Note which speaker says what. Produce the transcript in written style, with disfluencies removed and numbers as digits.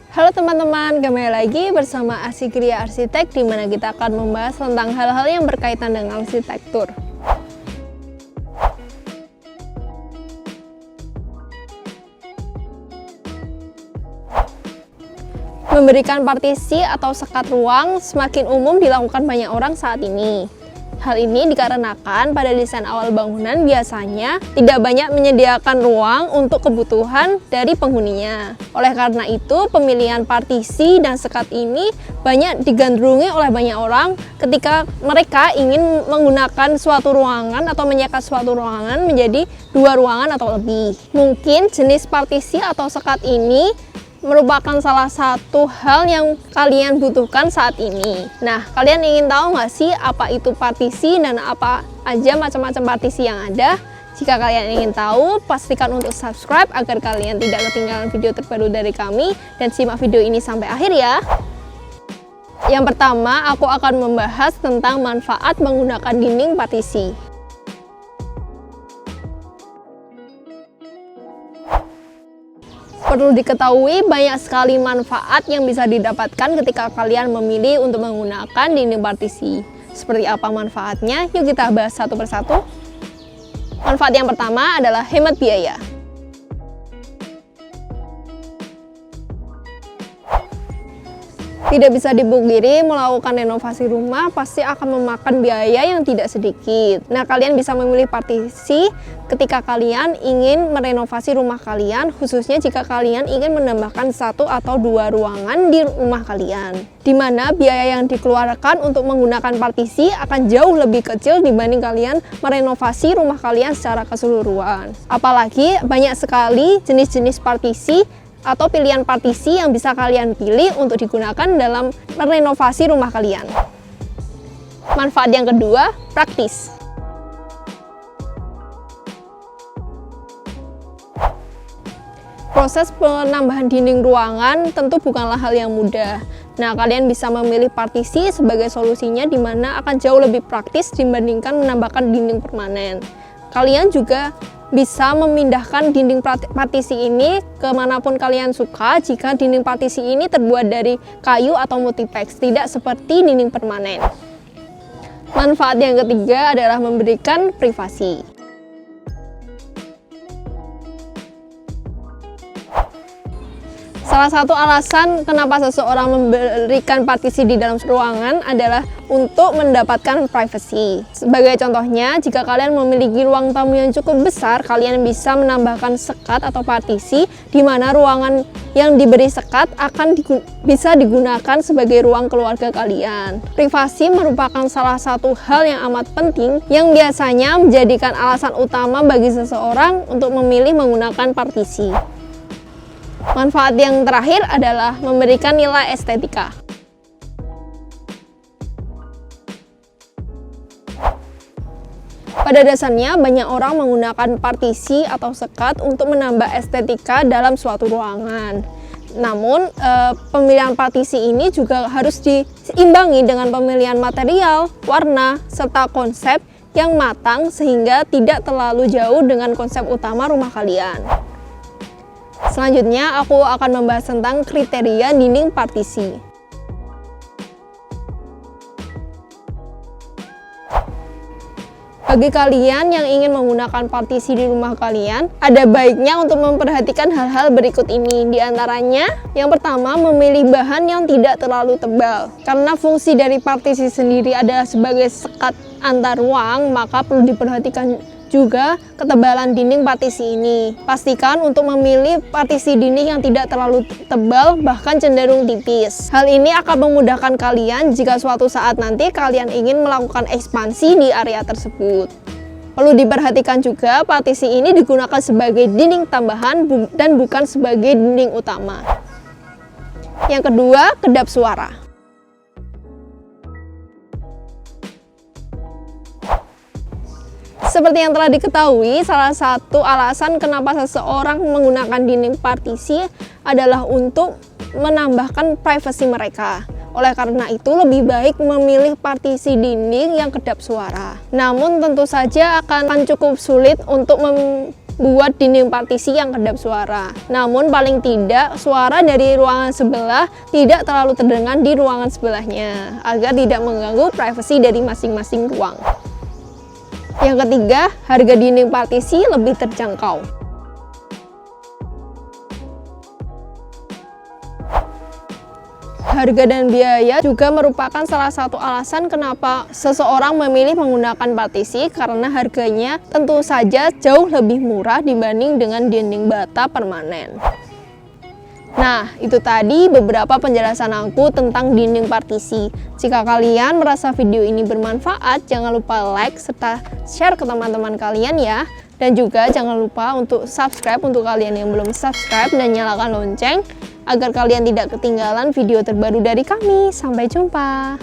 Speaker 1: Halo teman-teman, kembali lagi bersama Asikria Arsitek, di mana kita akan membahas tentang hal-hal yang berkaitan dengan arsitektur. Memberikan partisi atau sekat ruang semakin umum dilakukan banyak orang saat ini. Hal ini dikarenakan pada desain awal bangunan biasanya tidak banyak menyediakan ruang untuk kebutuhan dari penghuninya. Oleh karena itu, pemilihan partisi dan sekat ini banyak digandrungi oleh banyak orang ketika mereka ingin menggunakan suatu ruangan atau menyekat suatu ruangan menjadi dua ruangan atau lebih. Mungkin jenis partisi atau sekat ini merupakan salah satu hal yang kalian butuhkan saat ini. Nah, kalian ingin tahu nggak sih apa itu partisi dan apa aja macam-macam partisi yang ada? Jika kalian ingin tahu, pastikan untuk subscribe agar kalian tidak ketinggalan video terbaru dari kami, dan simak video ini sampai akhir ya. Yang pertama, aku akan membahas tentang manfaat menggunakan dinding partisi. Perlu diketahui banyak sekali manfaat yang bisa didapatkan ketika kalian memilih untuk menggunakan dinding partisi. Seperti apa manfaatnya? Yuk kita bahas satu persatu. Manfaat yang pertama adalah hemat biaya. Tidak bisa dipungkiri, melakukan renovasi rumah pasti akan memakan biaya yang tidak sedikit. Nah, kalian bisa memilih partisi ketika kalian ingin merenovasi rumah kalian, khususnya jika kalian ingin menambahkan satu atau dua ruangan di rumah kalian. Di mana biaya yang dikeluarkan untuk menggunakan partisi akan jauh lebih kecil dibanding kalian merenovasi rumah kalian secara keseluruhan. Apalagi banyak sekali jenis-jenis partisi atau pilihan partisi yang bisa kalian pilih untuk digunakan dalam merenovasi rumah kalian. Manfaat yang kedua, praktis. Proses penambahan dinding ruangan tentu bukanlah hal yang mudah. Nah, kalian bisa memilih partisi sebagai solusinya, di mana akan jauh lebih praktis dibandingkan menambahkan dinding permanen. Kalian juga bisa memindahkan dinding partisi ini kemanapun kalian suka jika dinding partisi ini terbuat dari kayu atau multiplex, tidak seperti dinding permanen. Manfaat yang ketiga adalah memberikan privasi. Salah satu alasan kenapa seseorang memberikan partisi di dalam ruangan adalah untuk mendapatkan privacy. Sebagai contohnya, jika kalian memiliki ruang tamu yang cukup besar, kalian bisa menambahkan sekat atau partisi di mana ruangan yang diberi sekat akan bisa digunakan sebagai ruang keluarga kalian. Privasi merupakan salah satu hal yang amat penting yang biasanya menjadikan alasan utama bagi seseorang untuk memilih menggunakan partisi. Manfaat yang terakhir adalah memberikan nilai estetika. Pada dasarnya, banyak orang menggunakan partisi atau sekat untuk menambah estetika dalam suatu ruangan. Namun, pemilihan partisi ini juga harus diimbangi dengan pemilihan material, warna, serta konsep yang matang sehingga tidak terlalu jauh dengan konsep utama rumah kalian. Selanjutnya, aku akan membahas tentang kriteria dinding partisi. Bagi kalian yang ingin menggunakan partisi di rumah kalian, ada baiknya untuk memperhatikan hal-hal berikut ini. Di antaranya, yang pertama, memilih bahan yang tidak terlalu tebal. Karena fungsi dari partisi sendiri adalah sebagai sekat antar ruang, maka perlu diperhatikan juga ketebalan dinding partisi ini. Pastikan untuk memilih partisi dinding yang tidak terlalu tebal, bahkan cenderung tipis. Hal ini akan memudahkan kalian jika suatu saat nanti kalian ingin melakukan ekspansi di area tersebut. Perlu diperhatikan juga, partisi ini digunakan sebagai dinding tambahan dan bukan sebagai dinding utama. Yang kedua, kedap suara. Seperti yang telah diketahui, salah satu alasan kenapa seseorang menggunakan dinding partisi adalah untuk menambahkan privasi mereka. Oleh karena itu, lebih baik memilih partisi dinding yang kedap suara. Namun tentu saja akan cukup sulit untuk buat dinding partisi yang kedap suara. Namun paling tidak suara dari ruangan sebelah tidak terlalu terdengar di ruangan sebelahnya, agar tidak mengganggu privasi dari masing-masing ruang. Yang ketiga, harga dinding partisi lebih terjangkau. Harga dan biaya juga merupakan salah satu alasan kenapa seseorang memilih menggunakan partisi, karena harganya tentu saja jauh lebih murah dibanding dengan dinding bata permanen. Nah, itu tadi beberapa penjelasan aku tentang dinding partisi. Jika kalian merasa video ini bermanfaat, jangan lupa like serta share ke teman-teman kalian ya. Dan juga jangan lupa untuk subscribe untuk kalian yang belum subscribe dan nyalakan lonceng agar kalian tidak ketinggalan video terbaru dari kami. Sampai jumpa.